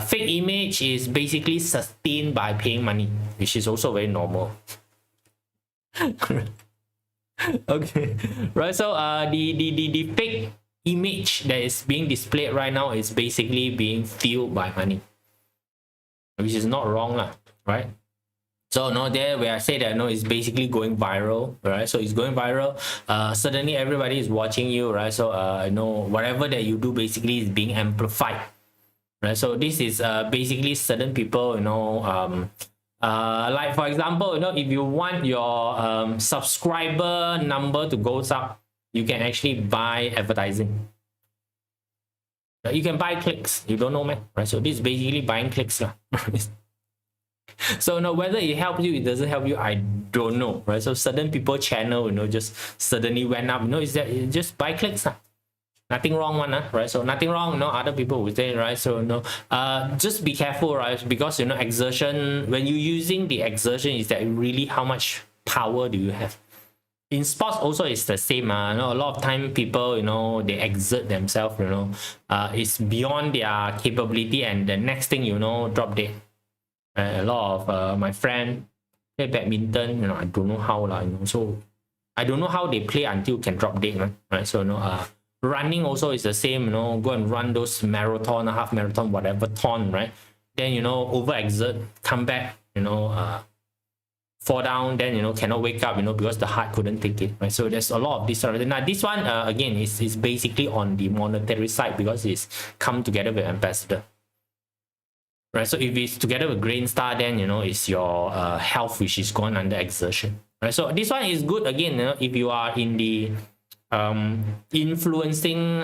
fake image is basically sustained by paying money, which is also very normal. Okay, right? So the fake image that is being displayed right now is basically being fueled by money, which is not wrong, right? So no, there where I say that, no, it's basically going viral, right? So it's going viral. Suddenly everybody is watching you, right? So you know, whatever that you do basically is being amplified, right? So this is basically certain people, you know, like for example, you know, if you want your subscriber number to go up, you can actually buy advertising. You can buy clicks. You don't know, man, right? So this is basically buying clicks. So no, whether it helps you, it doesn't help you, I don't know, right? So certain people channel, you know, just suddenly went up, you know, is that just buy clicks? Nothing wrong one, right? So nothing wrong, you know, other people would say, right? So, you know, just be careful, right? Because, you know, exertion, when you're using the exertion, is that really how much power do you have? In sports also it's the same. You know, a lot of time people, you know, they exert themselves, you know, it's beyond their capability, and the next thing you know, drop dead. A lot of my friend play badminton, you know, I don't know how, you know, so I don't know how they play until can drop dead, right? So, you know, running also is the same, you know, go and run those marathon, half marathon, whatever ton, right? Then, you know, overexert, come back, you know, fall down, then, you know, cannot wake up, you know, because the heart couldn't take it, right? So there's a lot of this. Now this one, again, is basically on the monetary side, because it's come together with ambassador, right? So if it's together with grain star, then, you know, it's your health which is gone under exertion, right? So this one is good again, you know, if you are in the influencing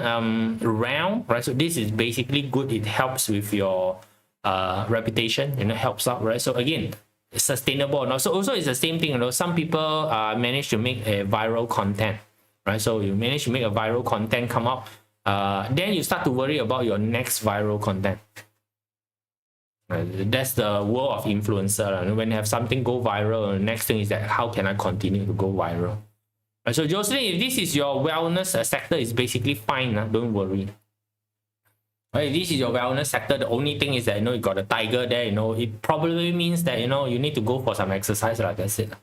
realm, right? So this is basically good. It helps with your reputation, you know, helps out, right? So again, it's sustainable. Now, so also it's the same thing, you know, some people manage to make a viral content, right? So you manage to make a viral content come up, then you start to worry about your next viral content. That's the world of influencer. When you have something go viral, the next thing is that how can I continue to go viral? So Jocelyn, if this is your wellness sector, it's basically fine. Don't worry. Right, if this is your wellness sector, the only thing is that, you know, you got a tiger there, you know, it probably means that, you know, you need to go for some exercise. That's it.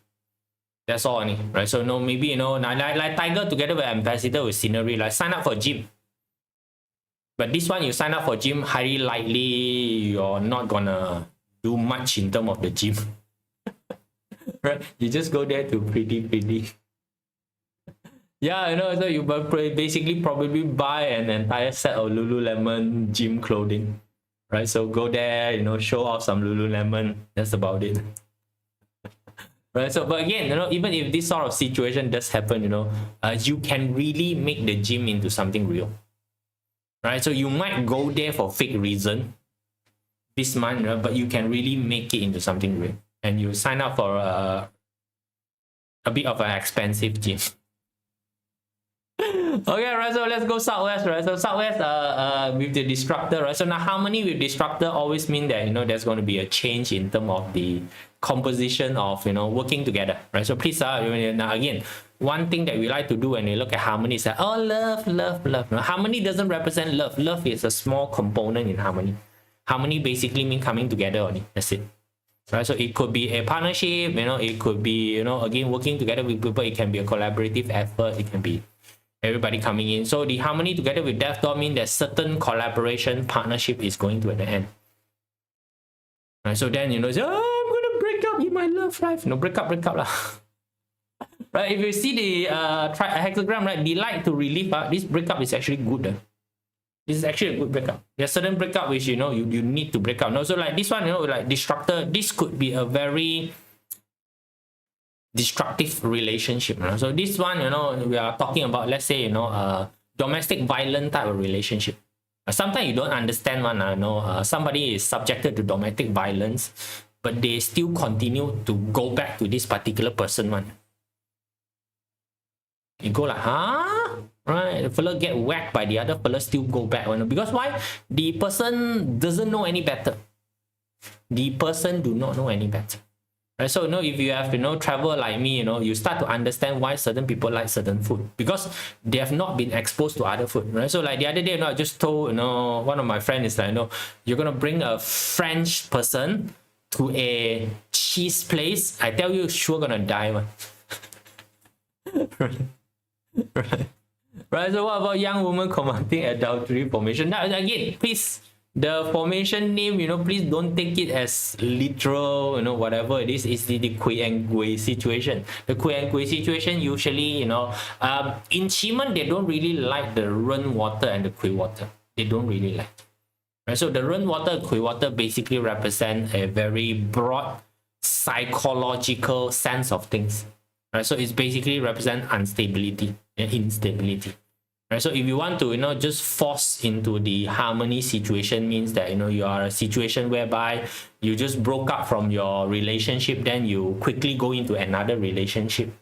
That's all, right? So, you know, maybe, you know, like tiger together with ambassador with scenery, like sign up for gym. But this one, you sign up for gym, highly likely you're not gonna do much in terms of the gym. Right? You just go there to pretty. Yeah, you know, so you basically probably buy an entire set of Lululemon gym clothing, right? So go there, you know, show off some Lululemon. That's about it. Right? So, but again, you know, even if this sort of situation does happen, you know, you can really make the gym into something real. Right? So you might go there for fake reason this month, right? But you can really make it into something real. And you sign up for a bit of an expensive gym. Okay, right, so let's go southwest, right? So southwest with the disruptor, right? So now harmony with disruptor always mean that, you know, there's going to be a change in terms of the composition of, you know, working together, right? So please, now again, one thing that we like to do when we look at harmony is that, oh, love. No, harmony doesn't represent love. Love is a small component in harmony. Harmony basically means coming together only. That's it. Right? So it could be a partnership, you know, it could be, you know, again, working together with people. It can be a collaborative effort. It can be everybody coming in. So the harmony together with Death Door means that certain collaboration partnership is going to an end. Right? So then, you know, say, oh, I'm going to break up in my love life. No, break up lah. Right? If you see the hexagram, right, delight to relief, this breakup is actually good. This is actually a good breakup. There's certain breakup which, you know, you need to break up. No, so like this one, you know, like disruptor, this could be a very destructive relationship. You know? So this one, you know, we are talking about, let's say, you know, domestic violent type of relationship. Sometimes you don't understand one. You know, somebody is subjected to domestic violence, but they still continue to go back to this particular person one. You go like, huh? Right? The fella get whacked by the other fella, still go back. Because why? The person doesn't know any better. The person do not know any better. Right? So, you know, if you have, you know, travel like me, you know, you start to understand why certain people like certain food. Because they have not been exposed to other food. Right? So, like the other day, you know, I just told, you know, one of my friends is like, you know, you're going to bring a French person to a cheese place. I tell you, sure going to die, man. Right, so what about young woman committing adultery formation? Now again, please, the formation name, you know, please don't take it as literal, you know, whatever it is. It's the QiMen situation. The QiMen situation usually, you know, in QiMen, they don't really like the Ren water and the Kui water. They don't really like. Right, so the Ren water and Kui water basically represent a very broad psychological sense of things. Right, so it's basically represent instability and instability. Right, so if you want to, you know, just force into the harmony situation means that, you know, you are a situation whereby you just broke up from your relationship, then you quickly go into another relationship.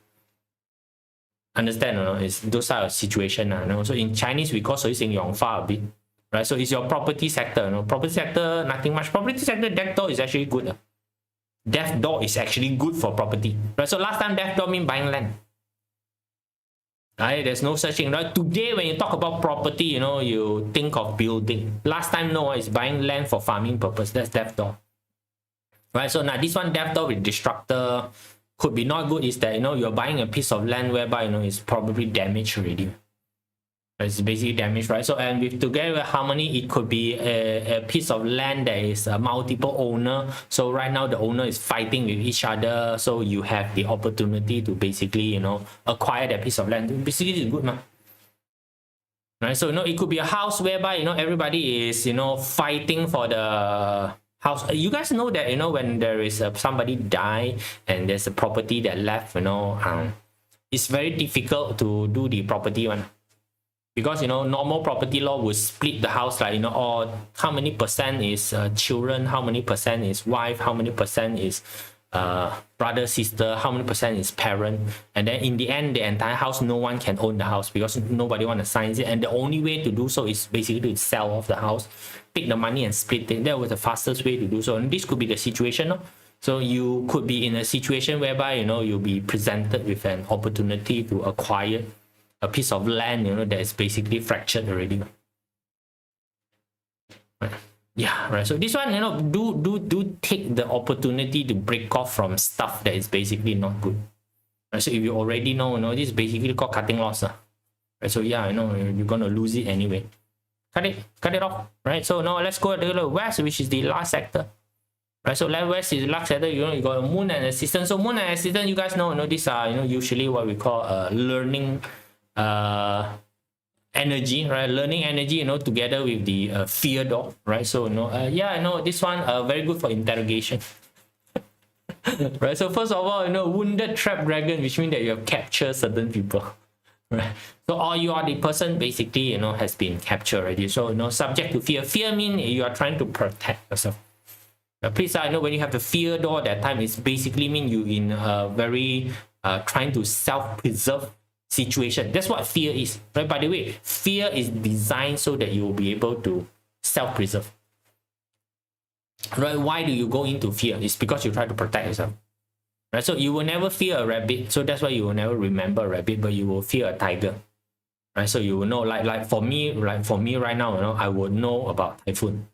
Understand, you know, it's those type of situation. You know? So in Chinese we call it Yongfa a bit. Right, so it's your property sector. You know, property sector, nothing much. Property sector, Death Door is actually good. Death Door is actually good for property. Right? So last time Death Door mean buying land. Right? There's no such thing. Right? Today when you talk about property, you know, you think of building. Last time no, it's buying land for farming purpose. That's Death Door. Right? So now this one Death Door with Destructor could be not good is that, you know, you're buying a piece of land whereby, you know, it's probably damaged already. It's basically damaged, right? So, and with together with harmony, it could be a piece of land that is a multiple owner. So right now the owner is fighting with each other. So you have the opportunity to basically, you know, acquire that piece of land. Basically, it's good, man. Right? So, you know, it could be a house whereby, you know, everybody is, you know, fighting for the house. You guys know that, you know, when there is somebody die and there's a property that left, you know, it's very difficult to do the property one, because, you know, normal property law will split the house, like, you know, or how many percent is children, how many percent is wife, how many percent is brother, sister, how many percent is parent, and then in the end the entire house, no one can own the house because nobody want to sign it, and the only way to do so is basically to sell off the house, take the money and split it. That was the fastest way to do so, and this could be the situation, no? So you could be in a situation whereby, you know, you'll be presented with an opportunity to acquire a piece of land, you know, that is basically fractured already. Right. Yeah, right. So this one, you know, do take the opportunity to break off from stuff that is basically not good. Right. So if you already know, you know, this is basically called cutting loss. Right. So yeah, you know, you're gonna lose it anyway. Cut it off. Right. So now let's go to the west, which is the last sector. Right. So left west is the last sector. You know, you got a moon and assistant. So moon and assistant, you guys know, you know, these are, you know, usually what we call learning energy, right? Learning energy, you know, together with the fear dog, right? So, you know, yeah, I know this one very good for interrogation. Right. So first of all, you know, wounded trap dragon, which means that you have captured certain people. Right. So, or you are the person basically, you know, has been captured already. So, you know, subject to fear. Fear means you are trying to protect yourself. Please, I know when you have the fear door, that time is basically mean you in a very trying to self-preserve situation. That's what fear is, right? By the way, fear is designed so that you will be able to self-preserve, right? Why do you go into fear? It's because you try to protect yourself, right? So you will never fear a rabbit, so that's why you will never remember a rabbit, but you will fear a tiger, right? So you will know, like for me right now, you know, I would know about typhoon.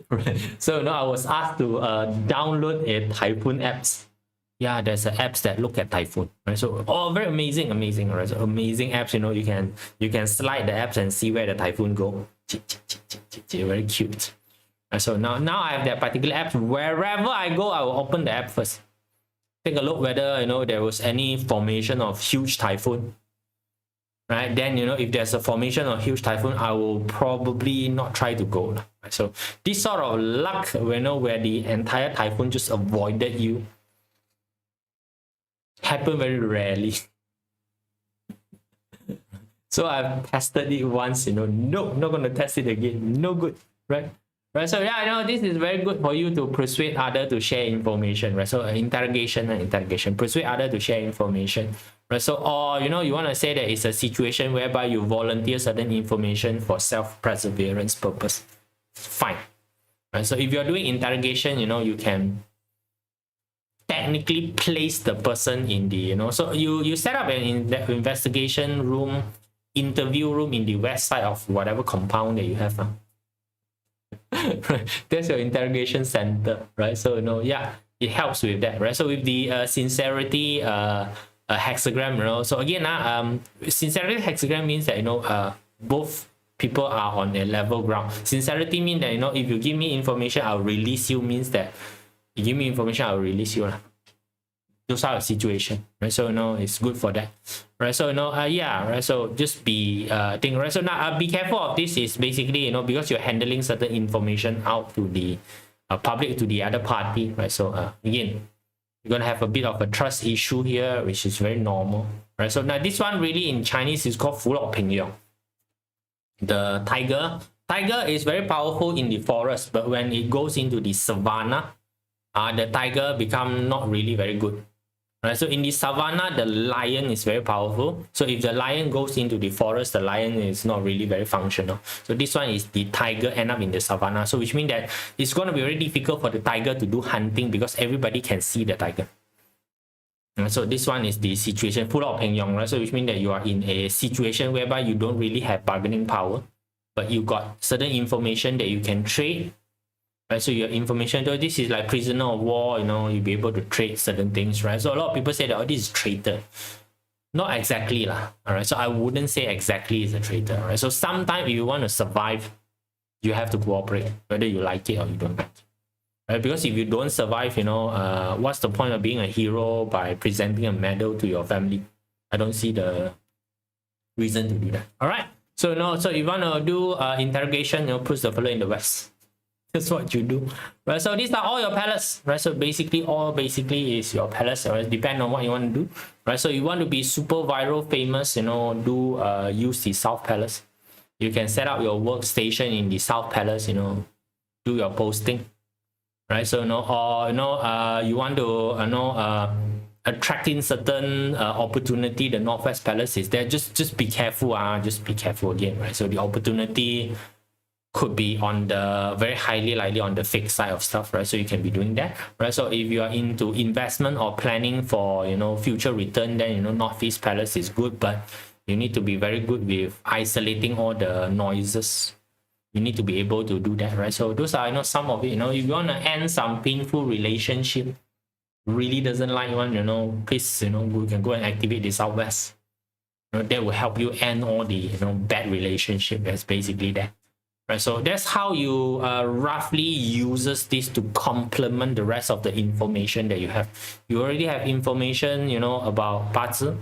Right. So, you know, I was asked to download a typhoon apps. Yeah, there's apps that look at typhoon, right? So, oh, very amazing, right? So amazing apps, you know, you can slide the apps and see where the typhoon go. Very cute. So now I have that particular app. Wherever I go, I will open the app first. Take a look whether, you know, there was any formation of huge typhoon. Right, then, you know, if there's a formation of huge typhoon, I will probably not try to go. Right? So this sort of luck, you know, where the entire typhoon just avoided you, happen very rarely. So I've tested it once, you know, no, not gonna test it again, no good, right? Right, so yeah, I know this is very good for you to persuade other to share information, right? So interrogation, persuade other to share information, right? So, or, you know, you want to say that it's a situation whereby you volunteer certain information for self-perseverance purpose, fine, right? So if you're doing interrogation, you know, you can technically place the person in the, you know, so you set up an investigation room, interview room in the west side of whatever compound that you have. Right. That's your interrogation center, right? So, you know, yeah, it helps with that, right? So with the sincerity hexagram, you know, so again, sincerity hexagram means that, you know, both people are on a level ground. Sincerity means that, you know, if you give me information, I'll release you, means that you give me information, I'll release you. Those are a situation, right? So, you know, it's good for that, right? So, you know, yeah, right? So just be thing, right? So now be careful of this is basically, you know, because you're handling certain information out to the public, to the other party, right? So again, you're gonna have a bit of a trust issue here, which is very normal, right? So now this one really in Chinese is called 福禄平庸. The tiger is very powerful in the forest, but when it goes into the savannah, the tiger become not really very good. Right, so in the savannah, the lion is very powerful. So if the lion goes into the forest, the lion is not really very functional. So this one is the tiger end up in the savannah. So which means that it's going to be very difficult for the tiger to do hunting because everybody can see the tiger. Right, so this one is the situation full of pengyong, right? So which means that you are in a situation whereby you don't really have bargaining power, but you got certain information that you can trade. Right, so your information, so this is like prisoner of war, you know, you'll be able to trade certain things, right? So a lot of people say that, oh, this is traitor. Not exactly lah. All right, so I wouldn't say exactly is a traitor, right? So sometimes if you want to survive, you have to cooperate, whether you like it or you don't like it, right? Because if you don't survive, you know, what's the point of being a hero by presenting a medal to your family? I don't see the reason to do that. All right, so no, so if you want to do interrogation, you know, push the fellow in the west. That's what you do, right? So these are all your palettes, right? So basically is your palettes, right? Depend on what you want to do, right? So you want to be super viral famous, you know, do use the South Palace. You can set up your workstation in the South Palace, you know, do your posting, right? So you want to attract in certain opportunity. The Northwest Palace is there. Just be careful, just be careful again, right? So the opportunity could be on the very highly likely on the fixed side of stuff, right? So you can be doing that, right? So if you are into investment or planning for, you know, future return, then, you know, Northeast Palace is good, but you need to be very good with isolating all the noises. You need to be able to do that, right? So those are, you know, some of it. You know, if you want to end some painful relationship, really doesn't like one, you know, please, you know, you can go and activate the Southwest. You know, that will help you end all the, you know, bad relationship. That's basically that. Right, so that's how you roughly uses this to complement the rest of the information that you have. You already have information, you know, about 八字,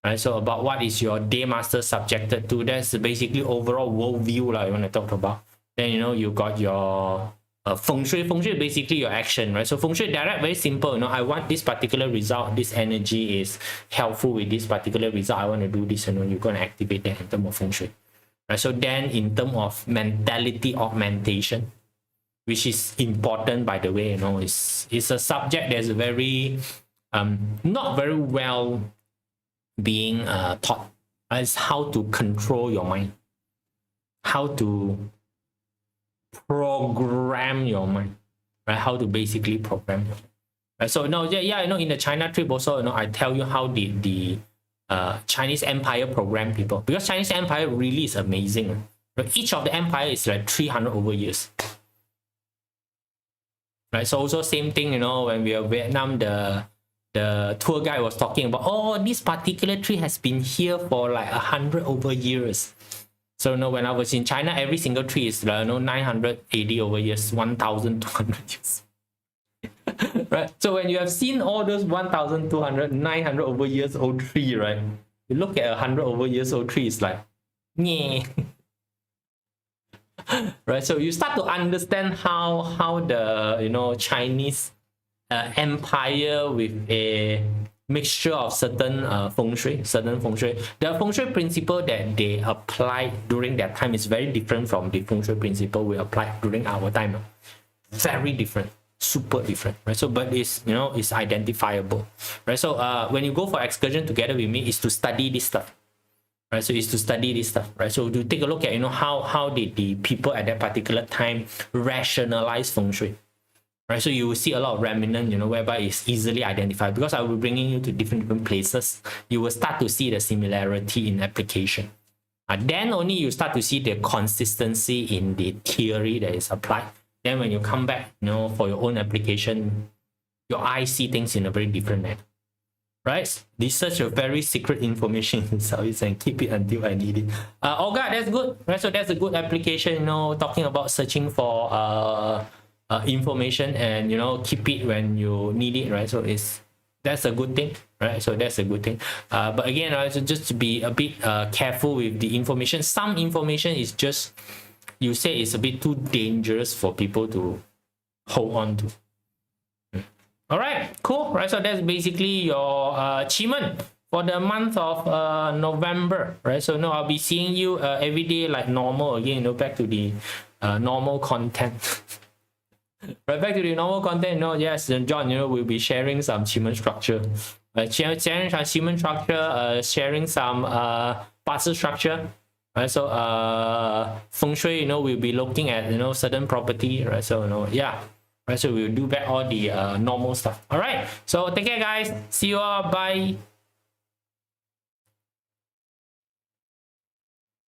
right? So about what is your day master subjected to. That's basically overall worldview you want to talk about. Then, you know, you got your feng shui. Feng shui is basically your action, right? So feng shui direct, very simple. You know, I want this particular result. This energy is helpful with this particular result. I want to do this. You know, you're going to activate that in terms of feng shui. Right, so then in terms of mentality augmentation, which is important, by the way, you know, it's a subject that's very not very well being taught. It's how to control your mind, how to program your mind, right? How to basically program your mind. Right, so no, yeah, you know, in the China trip also, you know, I tell you how the Chinese Empire program people, because Chinese Empire really is amazing. But each of the empire is like 300 over years. Right, so also same thing, you know, when we were in Vietnam, the tour guide was talking about, oh, this particular tree has been here for like 100 over years. So, you know, when I was in China, every single tree is, you know, 980 over years, 1,200 years. Right, so when you have seen all those 1,200, 900 over years old tree, right, you look at 100 over years old tree, it's like, yeah. Right, so you start to understand how the, you know, Chinese empire with a mixture of certain feng shui. The feng shui principle that they applied during that time is very different from the feng shui principle we applied during our time. Very different, super different, right? So, but it's, you know, it's identifiable, right? So when you go for excursion together with me, is to study this stuff, right? So it's to study this stuff, right? So to take a look at, you know, how did the people at that particular time rationalize feng shui, right? So you will see a lot of remnant, you know, whereby it's easily identified, because I will be bringing you to different places. You will start to see the similarity in application. Then only you start to see the consistency in the theory that is applied. Then when you come back, you know, for your own application, your eyes see things in a very different manner, right? This is such a very secret information in Southeast, and keep it until I need it. Oh God, that's good, right? So that's a good application, you know, talking about searching for information, and, you know, keep it when you need it, right? So that's a good thing, right? So that's a good thing. But again, right, so just to be a bit careful with the information. Some information is just, you say it's a bit too dangerous for people to hold on to. All right, cool, right? So that's basically your QiMen for the month of November, right? So no, I'll be seeing you every day like normal again, you know, back to the normal content. Right, back to the normal content, you know, yes, John, you know, we'll be sharing some QiMen structure. Sharing some QiMen structure, sharing some parcel structure. Right, so feng shui, you know, we'll be looking at, you know, certain property, right? So, you know, yeah, right, so we'll do back all the normal stuff. All right, so take care, guys. See you all. Bye.